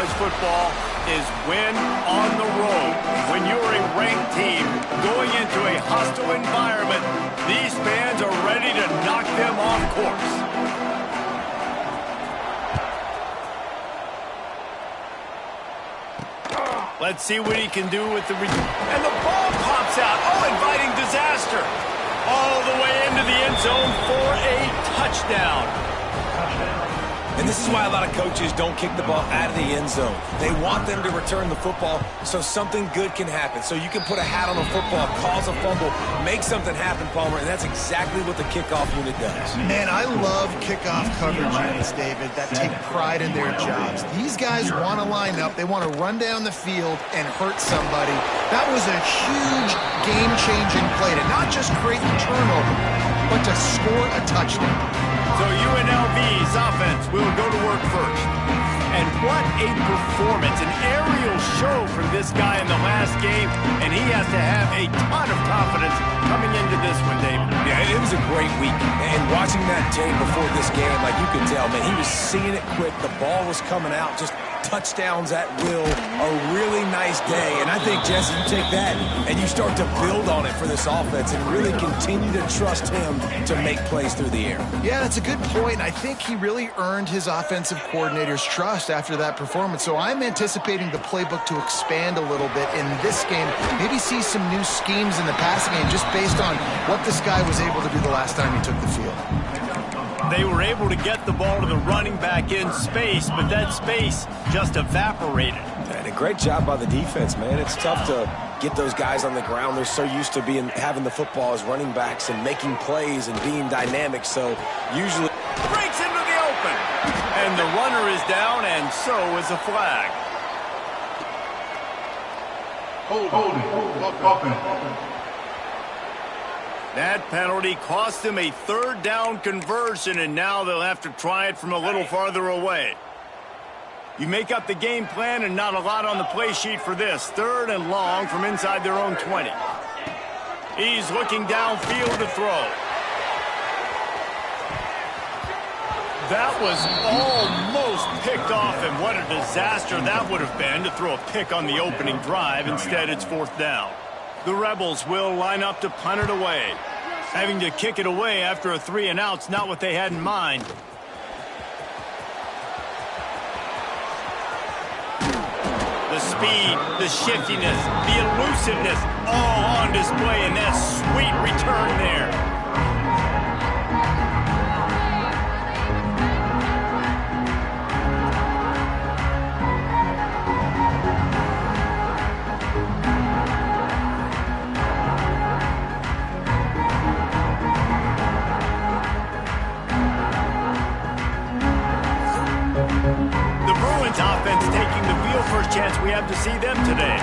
college football is win on the road. When you're a ranked team going into a hostile environment, these fans are ready to knock them off course. Let's see what he can do with the... And the ball pops out. Oh, inviting disaster. All the way into the end zone for a touchdown. And this is why a lot of coaches don't kick the ball out of the end zone. They want them to return the football so something good can happen. So you can put a hat on a football, cause a fumble, make something happen, Palmer, and that's exactly what the kickoff unit does. Man, I love kickoff coverage units, David, that take pride in their jobs. These guys want to line up. They want to run down the field and hurt somebody. That was a huge game-changing play to not just create the turnover, but to score a touchdown. So UNLV's offense will go to work first. And what a performance, an aerial show from this guy in the last game, and he has to have a ton of confidence coming into this one, David. Yeah, it was a great week. And watching that tape before this game, like you could tell, man, he was seeing it quick. The ball was coming out, just touchdowns at will. A really nice day. And I think, Jesse, you take that and you start to build on it for this offense and really continue to trust him to make plays through the air. Yeah, that's a good point. I think he really earned his offensive coordinator's trust after that performance. So I'm anticipating the playbook to expand a little bit in this game. Maybe see some new schemes in the passing game just based on what this guy was able to do the last time he took the field. They were able to get the ball to the running back in space, but that space just evaporated. And a great job by the defense, man. It's tough to get those guys on the ground. They're so used to having the football as running backs and making plays and being dynamic. So usually breaks into the open. And the runner is down, and so is a flag. Hold it. That penalty cost them a third down conversion, and now they'll have to try it from a little farther away. You make up the game plan and not a lot on the play sheet for this. Third and long from inside their own 20. He's looking downfield to throw. That was almost picked off, and what a disaster that would have been to throw a pick on the opening drive. Instead, it's fourth down. The Rebels will line up to punt it away. Having to kick it away after a 3-and-out's not what they had in mind. The speed, the shiftiness, the elusiveness, all on display in that sweet return there. Offense taking the wheel, first chance we have to see them today.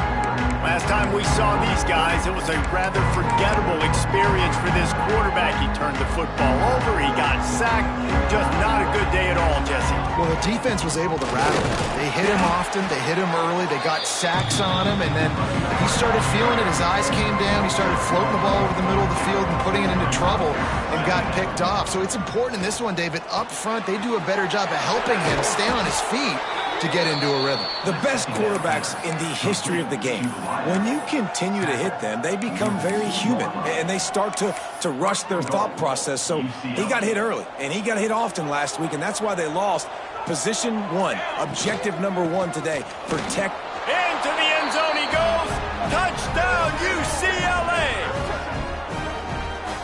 Last time we saw these guys, it was a rather forgettable experience for this quarterback. He turned the football over, he got sacked. Just not a good day at all, Jesse. Well, the defense was able to rattle him. They hit him often, they hit him early, they got sacks on him, and then he started feeling it. His eyes came down, he started floating the ball over the middle of the field and putting it into trouble and got picked off. So it's important in this one, David. Up front, they do a better job of helping him stay on his feet to get into a rhythm. The best quarterbacks in the history of the game, when you continue to hit them, they become very human, and they start to rush their thought process. So he got hit early, and he got hit often last week, and that's why they lost. Position one, objective number one today, protect. Into the end zone he goes. Touchdown, UCLA.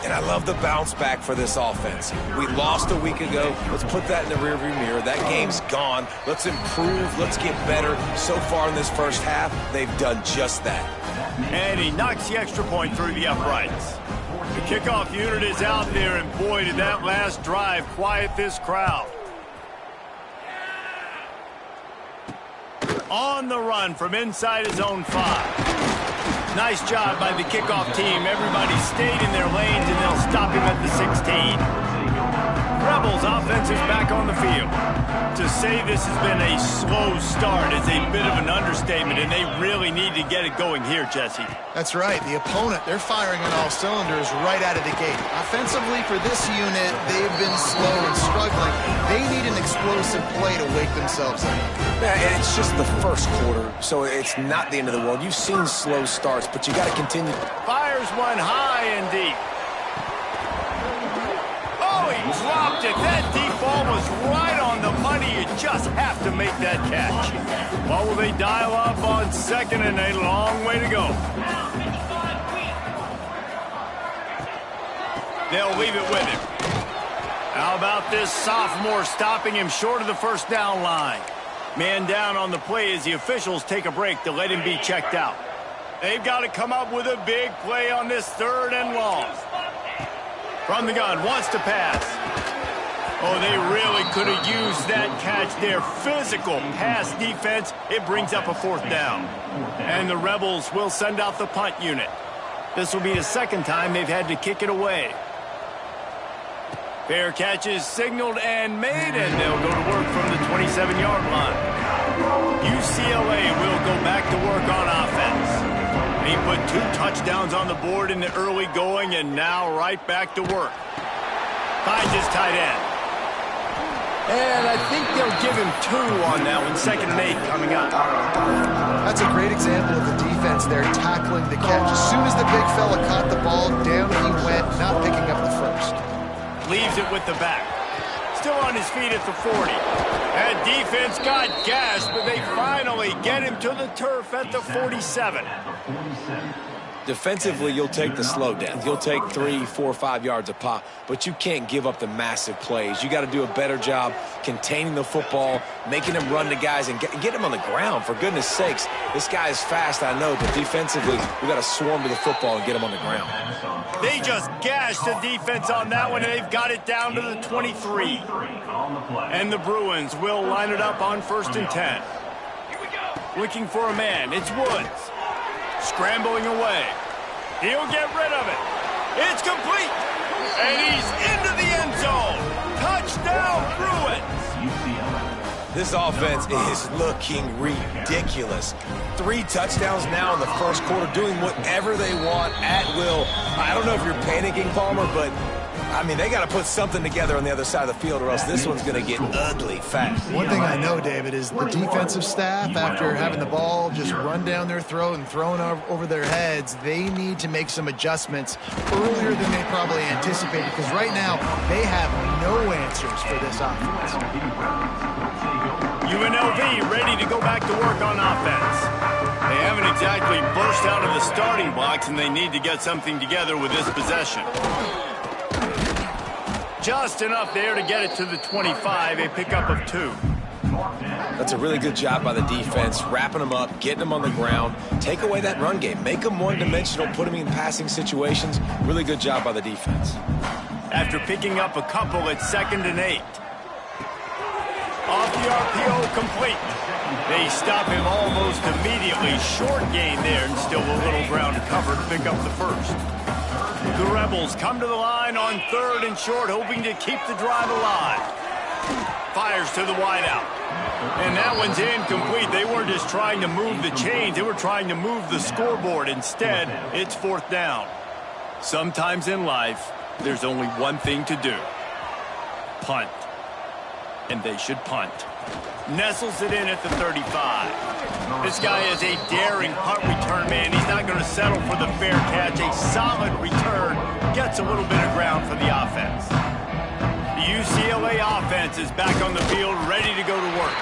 And I love the bounce back for this offense. We lost a week ago. Let's put that in the rearview mirror. That game's gone. Let's improve. Let's get better. So far in this first half, they've done just that. And he knocks the extra point through the uprights. The kickoff unit is out there, and boy, did that last drive quiet this crowd. On the run from inside his own 5. Nice job by the kickoff team. Everybody stayed in their lanes, and they'll stop him at the 16. Rebels offense is back on the field. To say this has been a slow start is a bit of an understatement, and they really need to get it going here, Jesse. That's right. The opponent, they're firing on all cylinders right out of the gate. Offensively, for this unit, they've been slow and struggling. They need an explosive play to wake themselves up. Man, it's just the first quarter, so it's not the end of the world. You've seen slow starts, but you got to continue. Fires one high and deep. Oh, he dropped it. That deep ball was right on the money. You just have to make that catch. Well, will they dial up on second and a long way to go? They'll leave it with him. How about this sophomore stopping him short of the first down line? Man down on the play as the officials take a break to let him be checked out. They've got to come up with a big play on this 3rd and long. From the gun, wants to pass. Oh, they really could have used that catch there. Physical pass defense. It brings up a 4th down. And the Rebels will send out the punt unit. This will be the 2nd time they've had to kick it away. Fair catch is signaled and made, and they'll go to work from the 27-yard line. UCLA will go back to work on offense. He put 2 touchdowns on the board in the early going, and now right back to work. Finds his tight end. And I think they'll give him 2 on that one. 2nd and 8 coming up. That's a great example of the defense there tackling the catch. As soon as the big fella caught the ball, down he went, not picking up the first. Leaves it with the back. Still on his feet at the 40. That defense got gashed, but they finally get him to the turf at the 47. Defensively, you'll take the slow down. You'll take 3, 4, 5 yards a pop, but you can't give up the massive plays. You got to do a better job containing the football, making them run to guys, and get them on the ground. For goodness sakes, this guy is fast, I know, but defensively, we got to swarm to the football and get him on the ground. They just gashed the defense on that one, and they've got it down to the 23. And the Bruins will line it up on 1st and 10. Looking for a man. It's Woods. Scrambling away. He'll get rid of it. It's complete. And he's into the end zone. Touchdown, Bruins. This offense is looking ridiculous. 3 touchdowns now in the first quarter, doing whatever they want at will. I don't know if you're panicking, Palmer, but I mean, they got to put something together on the other side of the field or else this one's going to get ugly fast. One thing I know, David, is the defensive staff, after having the ball just run down their throat and thrown over their heads, they need to make some adjustments earlier than they probably anticipated, because right now they have no answers for this offense. UNLV ready to go back to work on offense. They haven't exactly burst out of the starting blocks, and they need to get something together with this possession. Just enough there to get it to the 25, a pickup of 2. That's a really good job by the defense, wrapping them up, getting them on the ground. Take away that run game. Make them one-dimensional, put them in passing situations. Really good job by the defense. After picking up a couple at 2nd and 8. Off the RPO, complete. They stop him almost immediately. Short gain there, and still a little ground covered to pick up the first. The Rebels come to the line on 3rd and short, hoping to keep the drive alive. Fires to the wideout. And that one's incomplete. They weren't just trying to move the chains. They were trying to move the scoreboard. Instead, it's 4th down. Sometimes in life, there's only one thing to do. Punt. And they should punt. Nestles it in at the 35. This guy is a daring punt return man. He's not going to settle for the fair catch. A solid return gets a little bit of ground for the offense. The UCLA offense is back on the field, ready to go to work.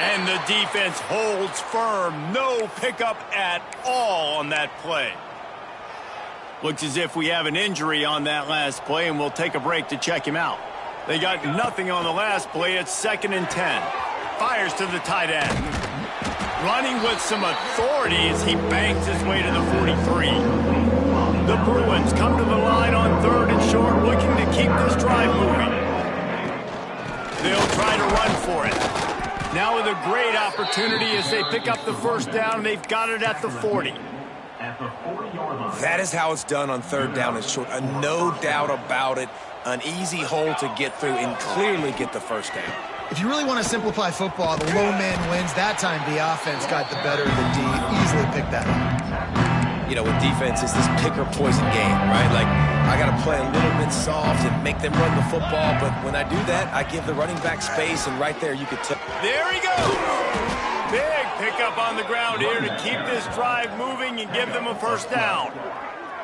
And the defense holds firm. No pickup at all on that play. Looks as if we have an injury on that last play, and we'll take a break to check him out. They got nothing on the last play. It's 2nd and 10. Fires to the tight end. Running with some authority as he bangs his way to the 43. The Bruins come to the line on 3rd and short, looking to keep this drive moving. They'll try to run for it. Now with a great opportunity as they pick up the first down. They've got it at the 40. That is how it's done on 3rd down and short. No doubt about it. An easy hole to get through and clearly get the first down. If you really want to simplify football, the low man wins. That time the offense got the better of the D. Easily picked that up. You know, with defense, it's this pick or poison game, right? Like, I got to play a little bit soft and make them run the football, but when I do that, I give the running back space, and right there you could tell. There he goes! pick up on the ground here to keep this drive moving and give them a first down.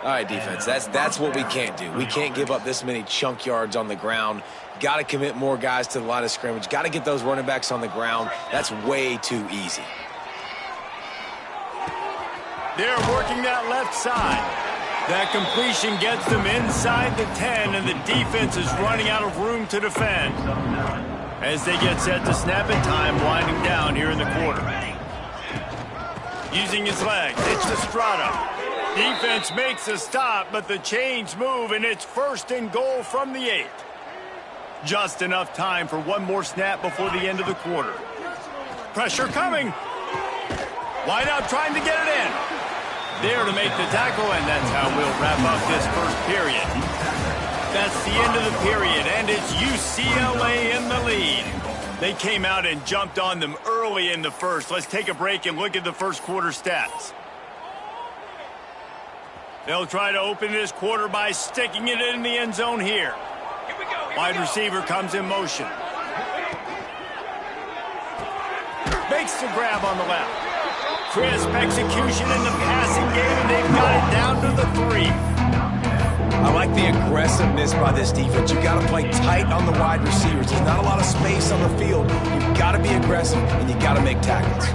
All right, defense, that's what we can't do. We can't give up this many chunk yards on the ground. Got to commit more guys to the line of scrimmage. Got to get those running backs on the ground. That's way too easy. They're working that left side. That completion gets them inside the 10, and the defense is running out of room to defend. As they get set to snap it, time winding down here in the quarter. Using his legs, it's Estrada. Defense makes a stop, but the chains move, and it's 1st and goal from the 8. Just enough time for one more snap before the end of the quarter. Pressure coming. Wide out trying to get it in. There to make the tackle, and that's how we'll wrap up this first period. That's the end of the period, and it's UCLA in the lead. They came out and jumped on them early in the first. Let's take a break and look at the first quarter stats. They'll try to open this quarter by sticking it in the end zone here. Wide receiver comes in motion. Makes the grab on the left. Crisp execution in the passing game, and they've got it down to the 3. I like the aggressiveness by this defense. You got to play tight on the wide receivers. There's not a lot of space on the field. You've got to be aggressive, and you got to make tackles.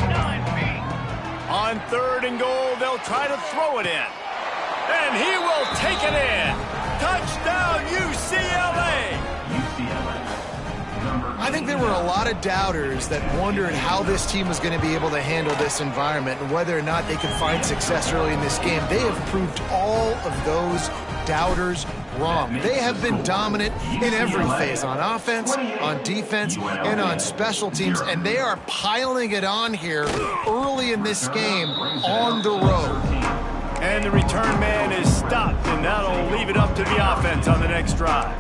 On 3rd and goal, they'll try to throw it in. And he will take it in. Touchdown, UCLA. I think there were a lot of doubters that wondered how this team was going to be able to handle this environment and whether or not they could find success early in this game. They have proved all of those doubters wrong. They have been dominant in every phase, on offense, on defense, and on special teams, and they are piling it on here early in this game on the road. And the return man is stopped, and that'll leave it up to the offense on the next drive.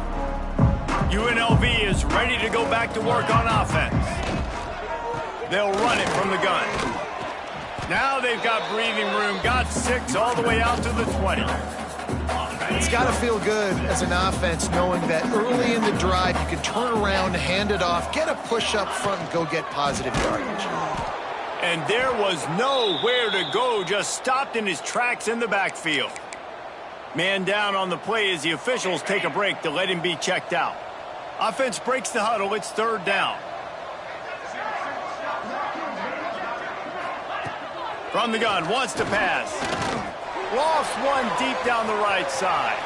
UNLV is ready to go back to work on offense. They'll run it from the gun. Now they've got breathing room, got 6 all the way out to the 20. It's got to feel good as an offense knowing that early in the drive you can turn around, hand it off, get a push up front, and go get positive yardage. And there was nowhere to go, just stopped in his tracks in the backfield. Man down on the play as the officials take a break to let him be checked out. Offense breaks the huddle. It's 3rd down. From the gun, wants to pass. Lost one deep down the right side.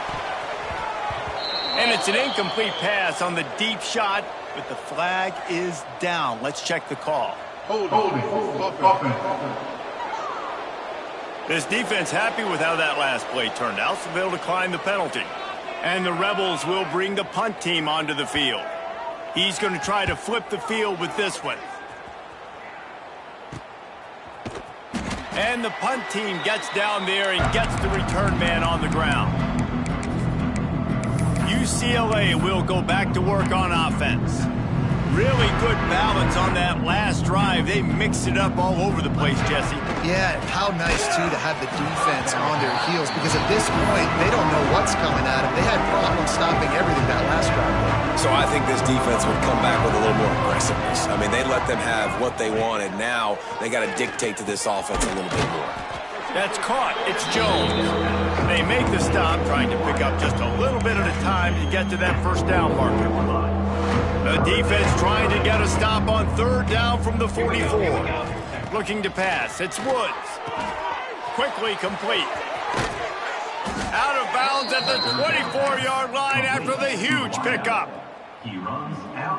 And it's an incomplete pass on the deep shot, but the flag is down. Let's check the call. Holding. This defense happy with how that last play turned out, so they'll decline the penalty. And the Rebels will bring the punt team onto the field. He's going to try to flip the field with this one. And the punt team gets down there and gets the return man on the ground. UCLA will go back to work on offense. Really good balance on that last drive. They mixed it up all over the place, Jesse. Yeah, how nice, too, to have the defense on their heels, because at this point, they don't know what's coming at them. They had problems stopping everything that last drive. So I think this defense would come back with a little more aggressiveness. I mean, they let them have what they wanted. Now they got to dictate to this offense a little bit more. That's caught. It's Jones. They make the stop, trying to pick up just a little bit at a time to get to that first down marker. The defense trying to get a stop on 3rd down from the 44. Looking to pass. It's Woods. Quickly complete. Out of bounds at the 24-yard line after the huge pickup.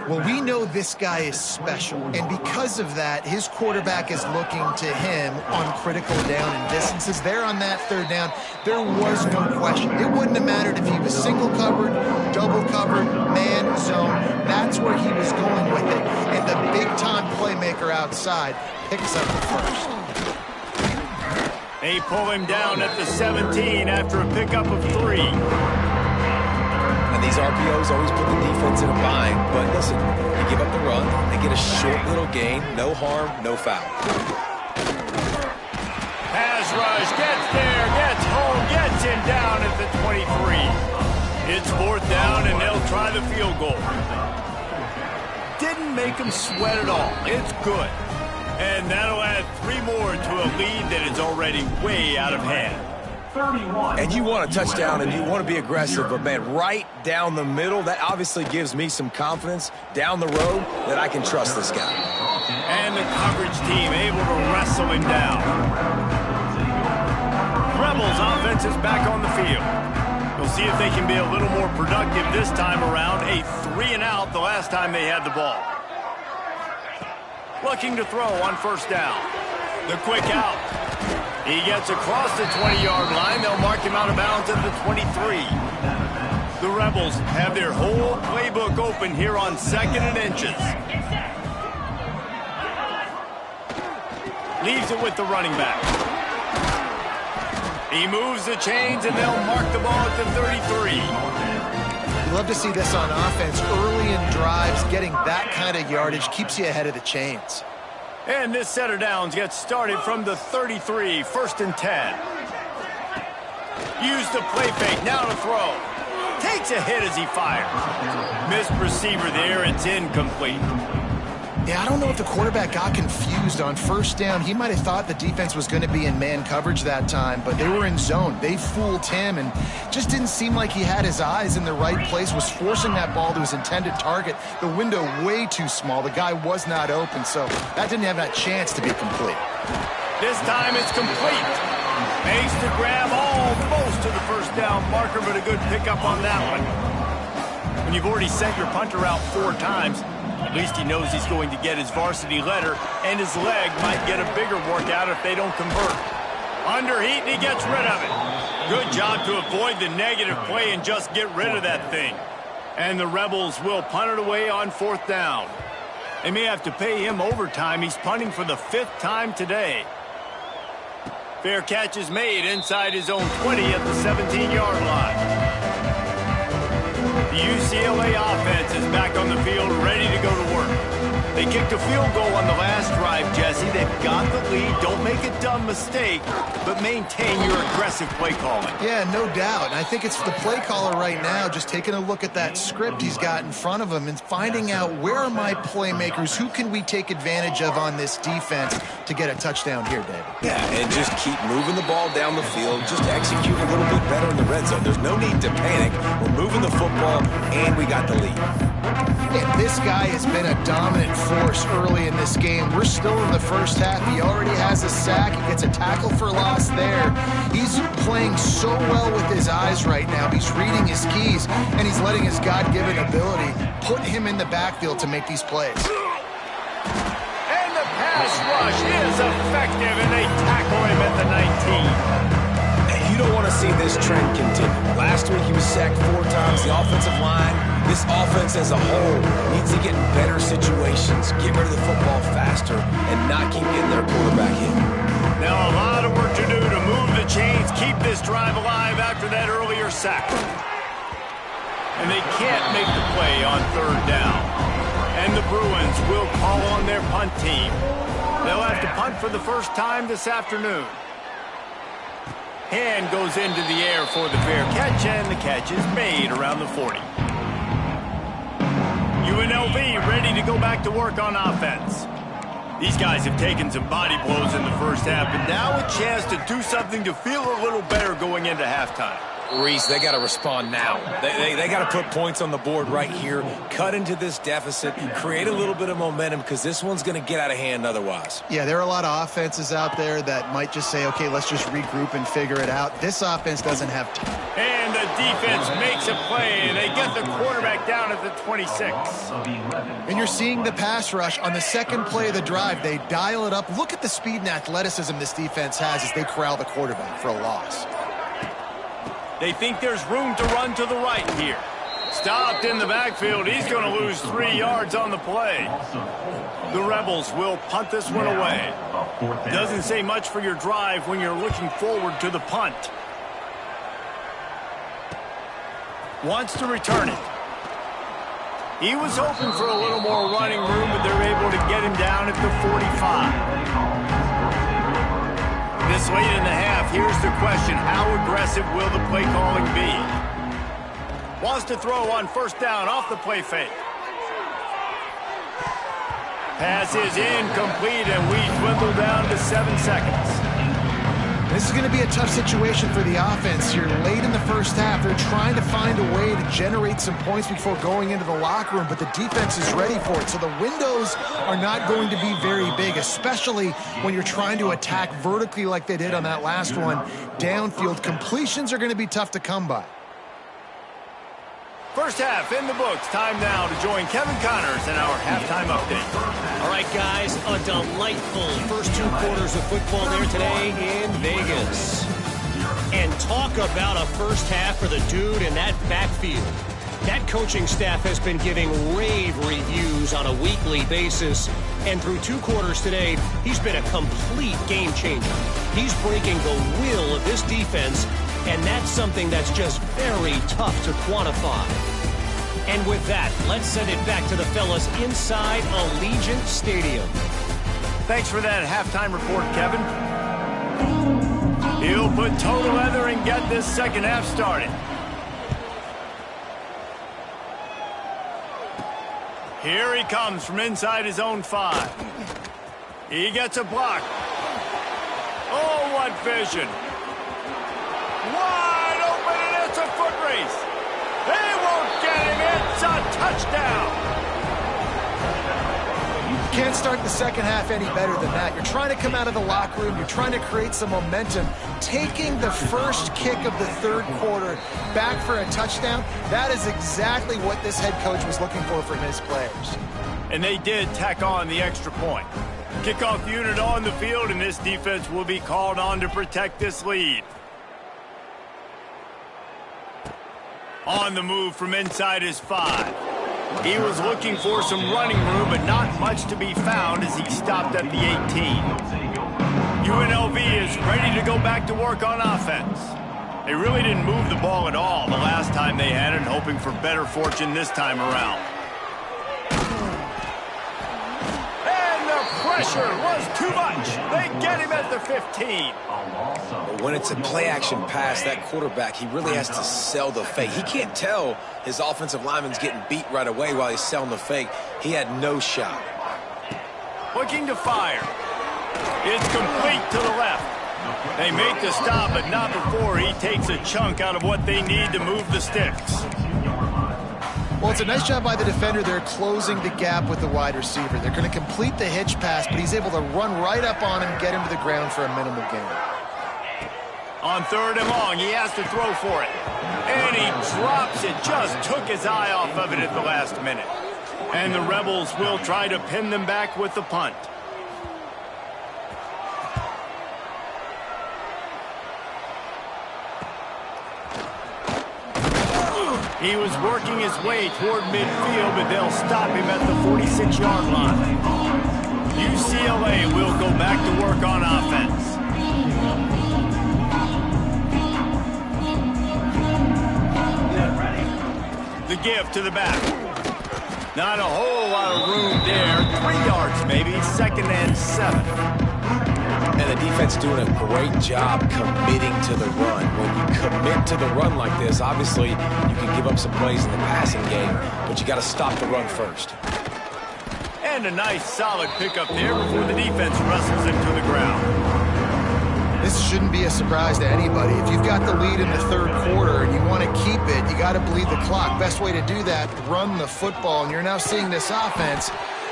Well, we know this guy is special, and because of that, his quarterback is looking to him on critical down and distances. There on that 3rd down, there was no question. It wouldn't have mattered if he was single covered, double covered, man, zone. That's where he was going with it. And the big-time playmaker outside picks up the first. They pull him down at the 17 after a pickup of 3. And these RPOs always put the defense in a bind. But listen, you give up the run, they get a short little gain, no harm, no foul. Pass rush, gets there, gets home, gets him down at the 23. It's 4th down, and they'll try the field goal. Didn't make him sweat at all. It's good. And that'll add 3 forward to a lead that is already way out of hand. 31. And you want a touchdown and you want to be aggressive, but man, right down the middle, that obviously gives me some confidence down the road that I can trust this guy. And the coverage team able to wrestle him down. Rebels offense is back on the field. We'll see if they can be a little more productive this time around. A 3-and-out the last time they had the ball. Looking to throw on first down. The quick out. He gets across the 20-yard line. They'll mark him out of bounds at the 23. The Rebels have their whole playbook open here on 2nd and inches. Leaves it with the running back. He moves the chains, and they'll mark the ball at the 33. You love to see this on offense. Early in drives, getting that kind of yardage keeps you ahead of the chains. And this set of downs gets started from the 33, 1st and 10. Use the play fake, now to throw. Takes a hit as he fires. Missed receiver there, it's incomplete. Yeah, I don't know if the quarterback got confused on first down. He might have thought the defense was going to be in man coverage that time, but they were in zone. They fooled him and just didn't seem like he had his eyes in the right place, was forcing that ball to his intended target. The window way too small. The guy was not open, so that didn't have that chance to be complete. This time it's complete. Makes the grab almost to the first down marker, but a good pickup on that one. When you've already sent your punter out 4 times, at least he knows he's going to get his varsity letter, and his leg might get a bigger workout if they don't convert. Under heat, and he gets rid of it. Good job to avoid the negative play and just get rid of that thing. And the Rebels will punt it away on 4th down. They may have to pay him overtime. He's punting for the 5th time today. Fair catch is made inside his own 20 at the 17-yard line. The UCLA offense is back on the field, ready to go to work. They kicked a field goal on the last drive, Jesse. They've got the lead. Don't make a dumb mistake, but maintain your aggressive play calling. Yeah, no doubt. And I think it's the play caller right now just taking a look at that script he's got in front of him and finding out where are my playmakers, who can we take advantage of on this defense to get a touchdown here, David. Yeah, and just keep moving the ball down the field. Just execute a little bit better in the red zone. There's no need to panic. We're moving the football, and we got the lead. And this guy has been a dominant force early in this game. We're still in the first half. He already has a sack. He gets a tackle for loss there. He's playing so well with his eyes right now. He's reading his keys, and he's letting his God-given ability put him in the backfield to make these plays. And the pass rush is effective, and they tackle him at the 19. You don't want to see this trend continue. Last week he was sacked 4 times. The offensive line, this offense as a whole, needs to get in better situations, get rid of the football faster, and not keep getting their quarterback hit. Now a lot of work to do to move the chains, keep this drive alive after that earlier sack. And they can't make the play on 3rd down. And the Bruins will call on their punt team. They'll have to punt for the first time this afternoon. Hand goes into the air for the fair catch, and the catch is made around the 40. UNLV ready to go back to work on offense. These guys have taken some body blows in the first half, but now a chance to do something to feel a little better going into halftime. Reese, they got to respond now. They got to put points on the board right here, cut into this deficit, create a little bit of momentum, because this one's going to get out of hand otherwise. Yeah, there are a lot of offenses out there that might just say, okay, let's just regroup and figure it out. This offense doesn't have time. And the defense makes a play, and they get the quarterback down at the 26. And you're seeing the pass rush on the second play of the drive. They dial it up. Look at the speed and athleticism this defense has as they corral the quarterback for a loss. They think there's room to run to the right here. Stopped in the backfield. He's going to lose 3 yards on the play. The Rebels will punt this one away. Doesn't say much for your drive when you're looking forward to the punt. Wants to return it. He was hoping for a little more running room, but they're able to get him down at the 45. This late in the half, here's the question. How aggressive will the play calling be? Wants to throw on first down off the play fake. Pass is incomplete, and we dwindle down to 7 seconds. This is going to be a tough situation for the offense here. Late in the first half, they're trying to find a way to generate some points before going into the locker room, but the defense is ready for it. So the windows are not going to be very big, especially when you're trying to attack vertically like they did on that last one. Downfield completions are going to be tough to come by. First half in the books. Time now to join Kevin Connors in our halftime update. All right, guys, a delightful first 2 quarters of football there today in Vegas. And talk about a first half for the dude in that backfield. That coaching staff has been giving rave reviews on a weekly basis. And through 2 quarters today, he's been a complete game changer. He's breaking the will of this defense, and that's something that's just very tough to quantify. And with that, let's send it back to the fellas inside Allegiant Stadium. Thanks for that halftime report, Kevin. He'll put toe to leather and get this second half started. Here he comes from inside his own 5. He gets a block. Oh, what vision. Wide open, and it's a foot race. They won't get him. It's a touchdown. You can't start the second half any better than that. You're trying to come out of the locker room. You're trying to create some momentum. Taking the first kick of the third quarter back for a touchdown, that is exactly what this head coach was looking for from his players. And they did tack on the extra point. Kickoff unit on the field, and this defense will be called on to protect this lead. On the move from inside his 5. He was looking for some running room, but not much to be found as he stopped at the 18. UNLV is ready to go back to work on offense. They really didn't move the ball at all the last time they had it, hoping for better fortune this time around. And the pressure was too much. They get him at the 15. When it's a play-action pass, that quarterback, he really has to sell the fake. He can't tell his offensive lineman's getting beat right away while he's selling the fake. He had no shot. Looking to fire. It's complete to the left. They make the stop, but not before he takes a chunk out of what they need to move the sticks. Well, it's a nice job by the defender there closing the gap with the wide receiver. They're going to complete the hitch pass, but he's able to run right up on him, get him to the ground for a minimal gain. On 3rd and long, he has to throw for it. And he drops it, just took his eye off of it at the last minute. And the Rebels will try to pin them back with the punt. He was working his way toward midfield, but they'll stop him at the 46-yard line. UCLA will go back to work on offense. The give to the back. Not a whole lot of room there. 3 yards maybe, 2nd and 7. And the defense doing a great job committing to the run. When you commit to the run like this, obviously you can give up some plays in the passing game, but you got to stop the run first. And a nice solid pickup there before the defense wrestles him to the ground. This shouldn't be a surprise to anybody. If you've got the lead in the third quarter and you want to keep it, you got to bleed the clock. Best way to do that, run the football. And you're now seeing this offense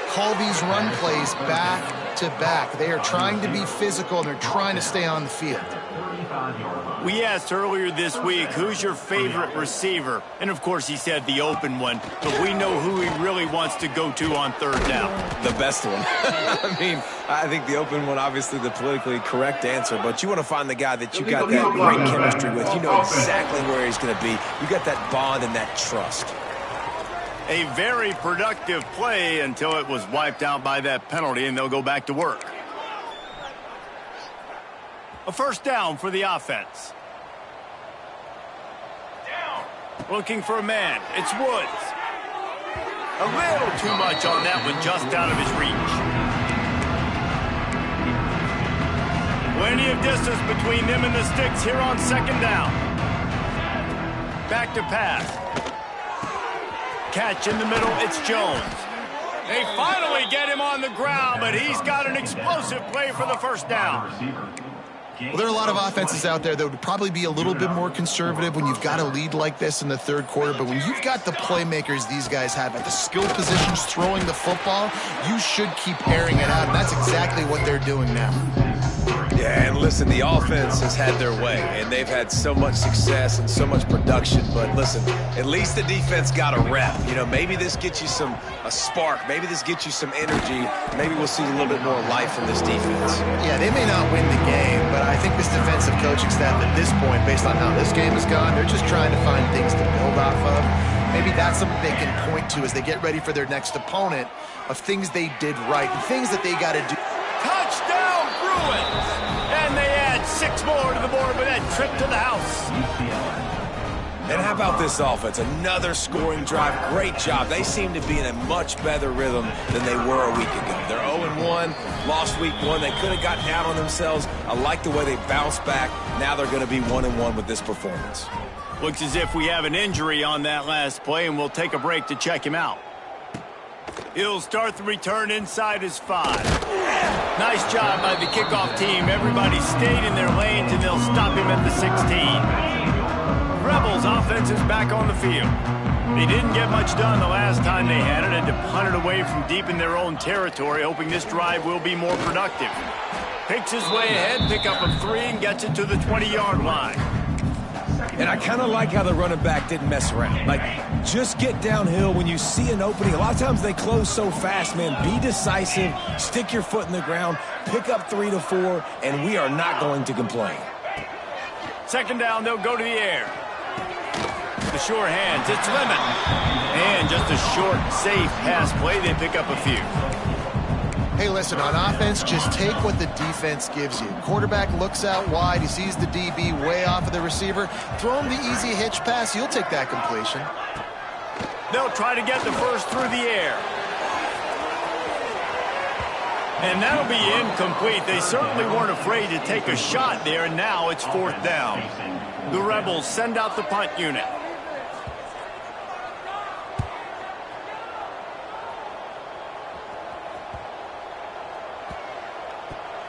call these run plays back to back. They are trying to be physical, and they're trying to stay on the field. We asked earlier this week, who's your favorite receiver? And, of course, he said the open one. But we know who he really wants to go to on 3rd down. The best one. I mean, I think the open one, obviously the politically correct answer, but you want to find the guy that you got that great chemistry with. You know exactly where he's going to be. You got that bond and that trust. A very productive play until it was wiped out by that penalty, and they'll go back to work. A 1st down for the offense. Looking for a man. It's Woods. A little too much on that one, just out of his reach. Plenty of distance between them and the sticks here on 2nd down. Back to pass. Catch in the middle, it's Jones. They finally get him on the ground, but he's got an explosive play for the first down. Well, there are a lot of offenses out there that would probably be a little bit more conservative when you've got a lead like this in the third quarter, but when you've got the playmakers these guys have at the skill positions throwing the football, you should keep airing it out, and that's exactly what they're doing now. Yeah, and listen, the offense has had their way, and they've had so much success and so much production. But listen, at least the defense got a rep. You know, maybe this gets you a spark. Maybe this gets you some energy. Maybe we'll see a little bit more life in this defense. Yeah, they may not win the game, but I think this defensive coaching staff at this point, based on how this game has gone, they're just trying to find things to build off of. Maybe that's something they can point to as they get ready for their next opponent of things they did right and things that they got to do. Touchdown, Bruins! And they add 6 more to the board with that trip to the house. And how about this offense? Another scoring drive. Great job. They seem to be in a much better rhythm than they were a week ago. They're 0-1, lost week 1. They could have gotten down on themselves. I like the way they bounced back. Now they're going to be 1-1 with this performance. Looks as if we have an injury on that last play, and we'll take a break to check him out. He'll start the return inside his 5. Nice job by the kickoff team. Everybody stayed in their lanes, and they'll stop him at the 16. Rebels offense is back on the field. They didn't get much done the last time they had it, and to punt it away from deep in their own territory, hoping this drive will be more productive. Picks his way ahead, pick up a 3, and gets it to the 20-yard line. And I kind of like how the running back didn't mess around. Like, just get downhill when you see an opening. A lot of times they close so fast, man. Be decisive, stick your foot in the ground, pick up 3 to 4, and we are not going to complain. Second down, they'll go to the air. The sure hands, it's Lemon. And just a short, safe pass play, they pick up a few. Hey, listen, on offense, just take what the defense gives you. Quarterback looks out wide. He sees the DB way off of the receiver. Throw him the easy hitch pass. You'll take that completion. They'll try to get the first through the air. And that'll be incomplete. They certainly weren't afraid to take a shot there, and now it's 4th down. The Rebels send out the punt unit.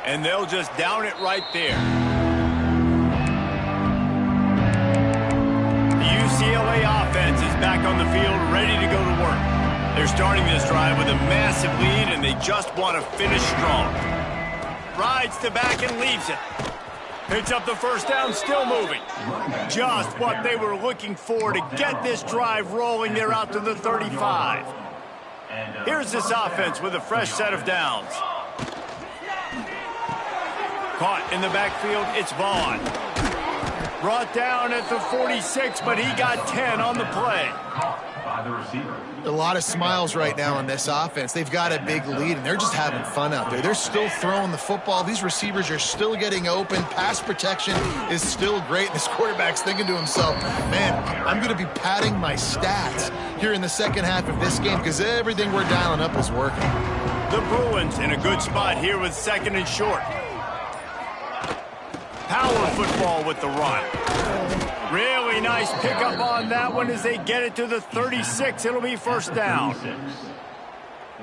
And they'll just down it right there. The UCLA offense is back on the field, ready to go to work. They're starting this drive with a massive lead, and they just want to finish strong. Rides to back and leaves it. Picks up the first down, still moving. Just what they were looking for to get this drive rolling. They're out to the 35. Here's this offense with a fresh set of downs. Caught in the backfield, it's Vaughn. Brought down at the 46, but he got 10 on the play. A lot of smiles right now on this offense. They've got a big lead, and they're just having fun out there. They're still throwing the football. These receivers are still getting open. Pass protection is still great. This quarterback's thinking to himself, man, I'm going to be padding my stats here in the second half of this game because everything we're dialing up is working. The Bruins in a good spot here with 2nd and short. Power football with the run. Really nice pickup on that one as they get it to the 36. It'll be 1st down.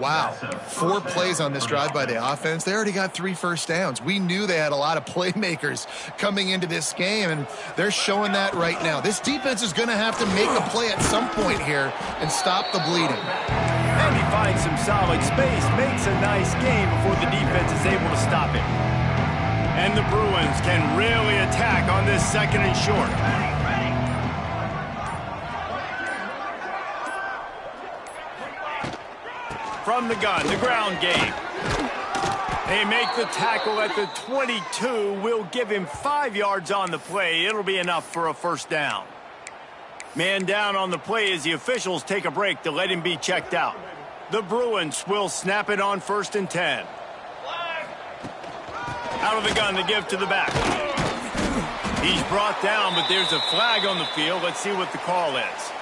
Wow, 4 plays on this drive by the offense. They already got 3 first downs. We knew they had a lot of playmakers coming into this game, and they're showing that right now. This defense is going to have to make a play at some point here and stop the bleeding. And he finds some solid space, makes a nice game before the defense is able to stop it. And the Bruins can really attack on this 2nd and short. From the gun, the ground game. They make the tackle at the 22. Will give him 5 yards on the play. It'll be enough for a 1st down. Man down on the play as the officials take a break to let him be checked out. The Bruins will snap it on 1st and 10. Out of the gun to give to the back. He's brought down, but there's a flag on the field. Let's see what the call is.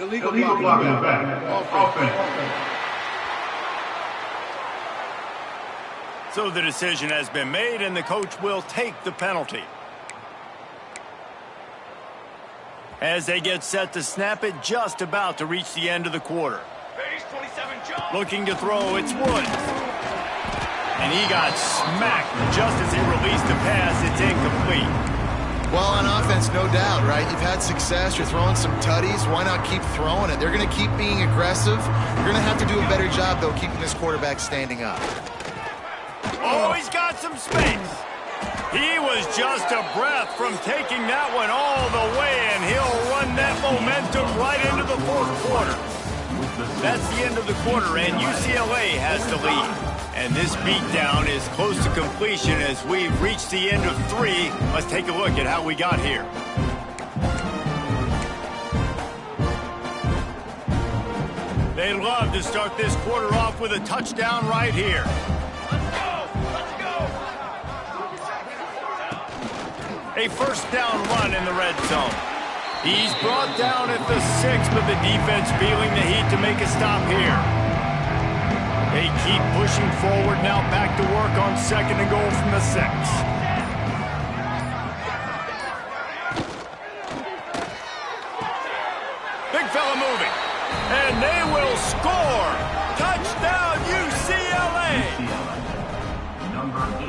Illegal blocking the back. Offense. So the decision has been made, and the coach will take the penalty. As they get set to snap it, just about to reach the end of the quarter. Looking to throw, it's Woods. And he got smacked just as he released the pass. It's incomplete. Well, on offense, no doubt, right? You've had success. You're throwing some tutties. Why not keep throwing it? They're going to keep being aggressive. You're going to have to do a better job, though, keeping this quarterback standing up. Oh, he's got some space. He was just a breath from taking that one all the way, and he'll run that momentum right into the fourth quarter. That's the end of the quarter, and UCLA has the lead. And this beatdown is close to completion as we've reached the end of 3. Let's take a look at how we got here. They'd love to start this quarter off with a touchdown right here. Let's go! A first down run in the red zone. He's brought down at the 6, but the defense feeling the heat to make a stop here. They keep pushing forward now, back to work on 2nd and goal from the 6. Big fella moving. And they will score. Touchdown, UCLA.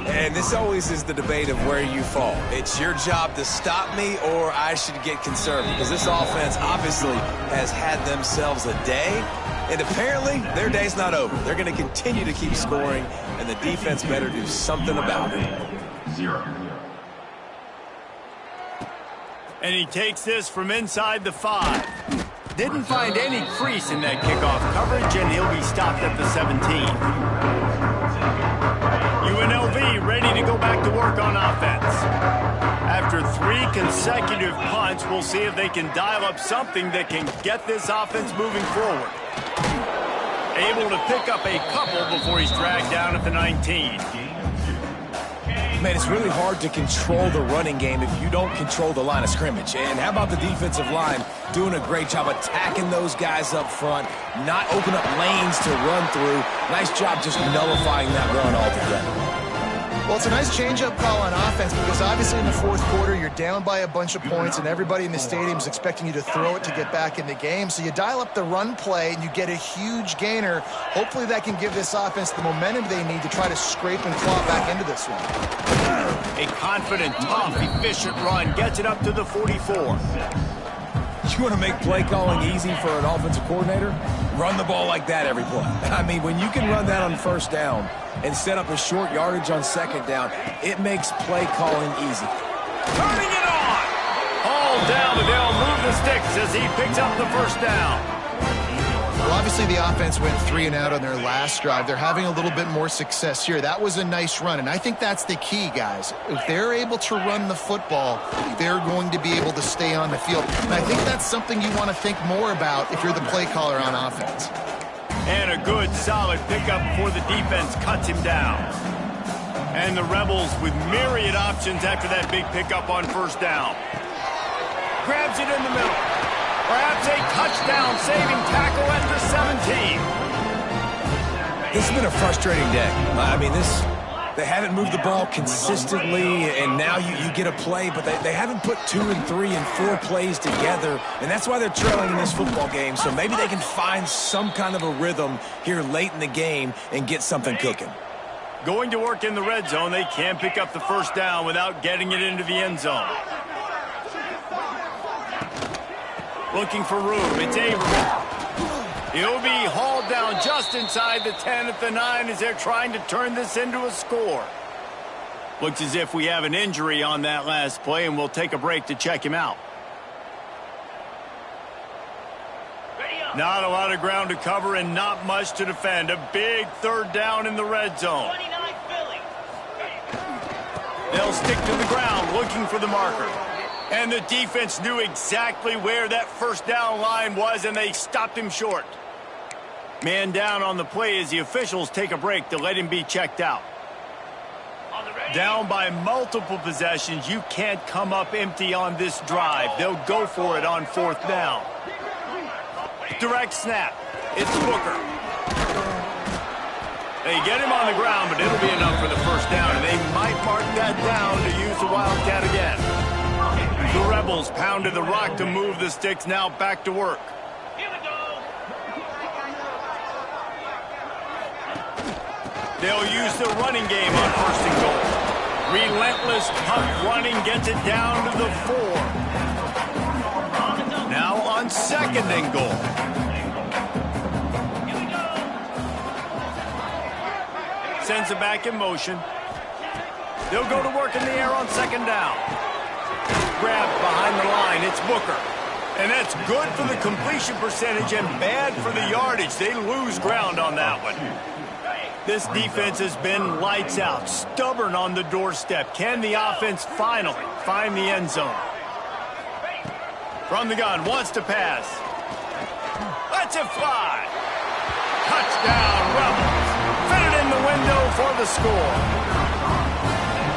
And this always is the debate of where you fall. It's your job to stop me or I should get conservative, because this offense obviously has had themselves a day. And apparently, their day's not over. They're going to continue to keep scoring, and the defense better do something about it. 0. And he takes this from inside the 5. Didn't find any crease in that kickoff coverage, and he'll be stopped at the 17. UNLV ready to go back to work on offense. After 3 consecutive punts, we'll see if they can dial up something that can get this offense moving forward. Able to pick up a couple before he's dragged down at the 19. Man, it's really hard to control the running game if you don't control the line of scrimmage. And how about the defensive line doing a great job attacking those guys up front, not open up lanes to run through. Nice job just nullifying that run altogether. Well, it's a nice change-up call on offense because obviously in the fourth quarter, you're down by a bunch of points and everybody in the stadium is expecting you to throw it to get back in the game. So you dial up the run play and you get a huge gainer. Hopefully that can give this offense the momentum they need to try to scrape and claw back into this one. A confident, tough, efficient run gets it up to the 44. You want to make play calling easy for an offensive coordinator? Run the ball like that every play. I mean, when you can run that on first down and set up a short yardage on second down, it makes play calling easy. Turning it on! Hauled down, but they'll move the sticks as he picks up the first down. Well, obviously the offense went 3 and out on their last drive. They're having a little bit more success here. That was a nice run, and I think that's the key, guys. If they're able to run the football, they're going to be able to stay on the field. And I think that's something you want to think more about if you're the play caller on offense. And a good, solid pickup before the defense cuts him down. And the Rebels with myriad options after that big pickup on first down. Grabs it in the middle. Perhaps a touchdown-saving tackle at the 17. This has been a frustrating day. I mean, they haven't moved the ball consistently, and now you get a play, but they haven't put 2 and 3 and 4 plays together, and that's why they're trailing in this football game. So maybe they can find some kind of a rhythm here late in the game and get something cooking. Going to work in the red zone, they can't pick up the first down without getting it into the end zone. Looking for room, it's Averett. He'll be hauled down just inside the 10 at the 9 as they're trying to turn this into a score. Looks as if we have an injury on that last play, and we'll take a break to check him out. Not a lot of ground to cover and not much to defend. A big third down in the red zone. They'll stick to the ground looking for the marker. And the defense knew exactly where that first down line was, and they stopped him short. Man down on the play as the officials take a break to let him be checked out. Down by multiple possessions, you can't come up empty on this drive. They'll go for it on fourth down. Direct snap. It's Booker. They get him on the ground, but it'll be enough for the first down, and they might mark that down to use the Wildcat again. The Rebels pounded the rock to move the sticks, now back to work. They'll use the running game on 1st and goal. Relentless, tough running gets it down to the 4. Now on 2nd and goal. Sends it back in motion. They'll go to work in the air on 2nd down. Grabbed behind the line. It's Booker. And that's good for the completion percentage and bad for the yardage. They lose ground on that one. This defense has been lights out, stubborn on the doorstep. Can the offense finally find the end zone? From the gun, wants to pass. Lets it fly. Touchdown, Rebels. Fit it in the window for the score.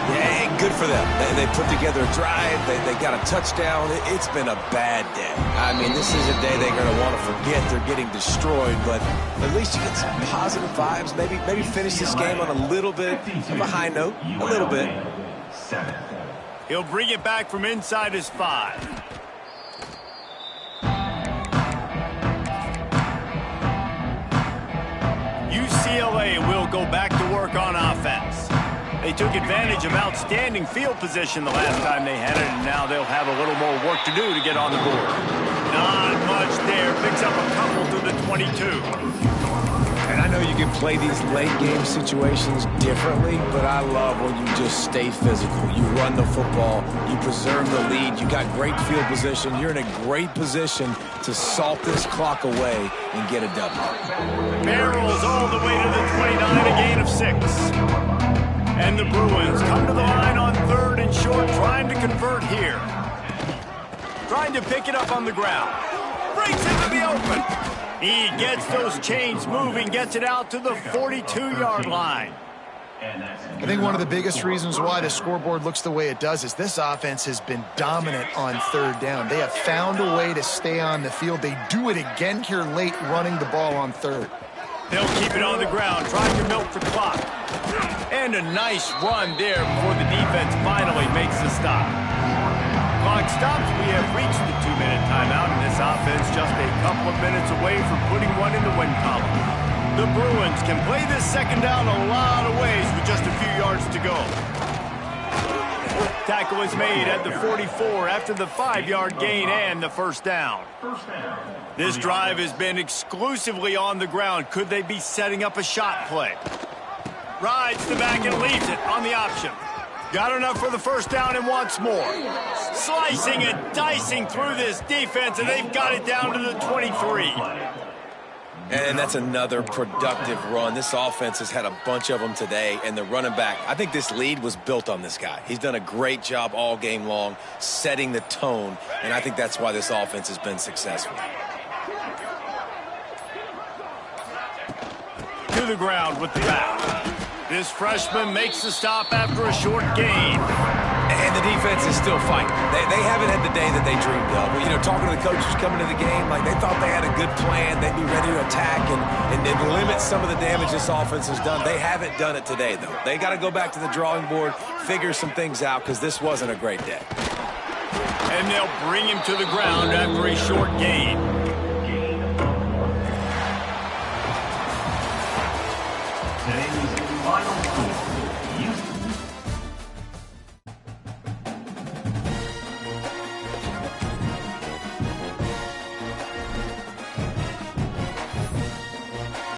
Yeah, good for them. They put together a drive. They got a touchdown. It's been a bad day. I mean, this is a day they're going to want to forget. They're getting destroyed, but at least you get some positive vibes. Maybe finish this game on a little bit of a high note. A little bit. He'll bring it back from inside his 5. UCLA will go back to work on offense. They took advantage of outstanding field position the last time they had it, and now they'll have a little more work to do to get on the board. Not much there. Picks up a couple to the 22. And I know you can play these late-game situations differently, but I love when you just stay physical. You run the football. You preserve the lead. You got great field position. You're in a great position to salt this clock away and get a W. Barrels all the way to the 29, a gain of 6. And the Bruins come to the line on 3rd and short, trying to convert here. Trying to pick it up on the ground. Breaks into the open. He gets those chains moving, gets it out to the 42-yard line. I think one of the biggest reasons why the scoreboard looks the way it does is this offense has been dominant on 3rd down. They have found a way to stay on the field. They do it again here late, running the ball on 3rd. They'll keep it on the ground, trying to milk the clock. And a nice run there before the defense finally makes the stop. Clock stops. We have reached the 2-minute timeout, and this offense just a couple of minutes away from putting one in the win column. The Bruins can play this 2nd down a lot of ways with just a few yards to go. Tackle is made at the 44 after the 5-yard gain and the 1st down. This drive has been exclusively on the ground. Could they be setting up a shot play? Rides the back and leaves it on the option. Got enough for the 1st down and wants more. Slicing and dicing through this defense, and they've got it down to the 23. And that's another productive run. This offense has had a bunch of them today, and the running back, I think this lead was built on this guy. He's done a great job all game long, setting the tone, and I think that's why this offense has been successful. To the ground with the back. This freshman makes the stop after a short gain. And the defense is still fighting. They haven't had the day that they dreamed of. Well, you know, talking to the coaches coming to the game, like they thought they had a good plan. They'd be ready to attack and limit some of the damage this offense has done. They haven't done it today, though. They got to go back to the drawing board, figure some things out, because this wasn't a great day. And they'll bring him to the ground after a short gain. Today's final score,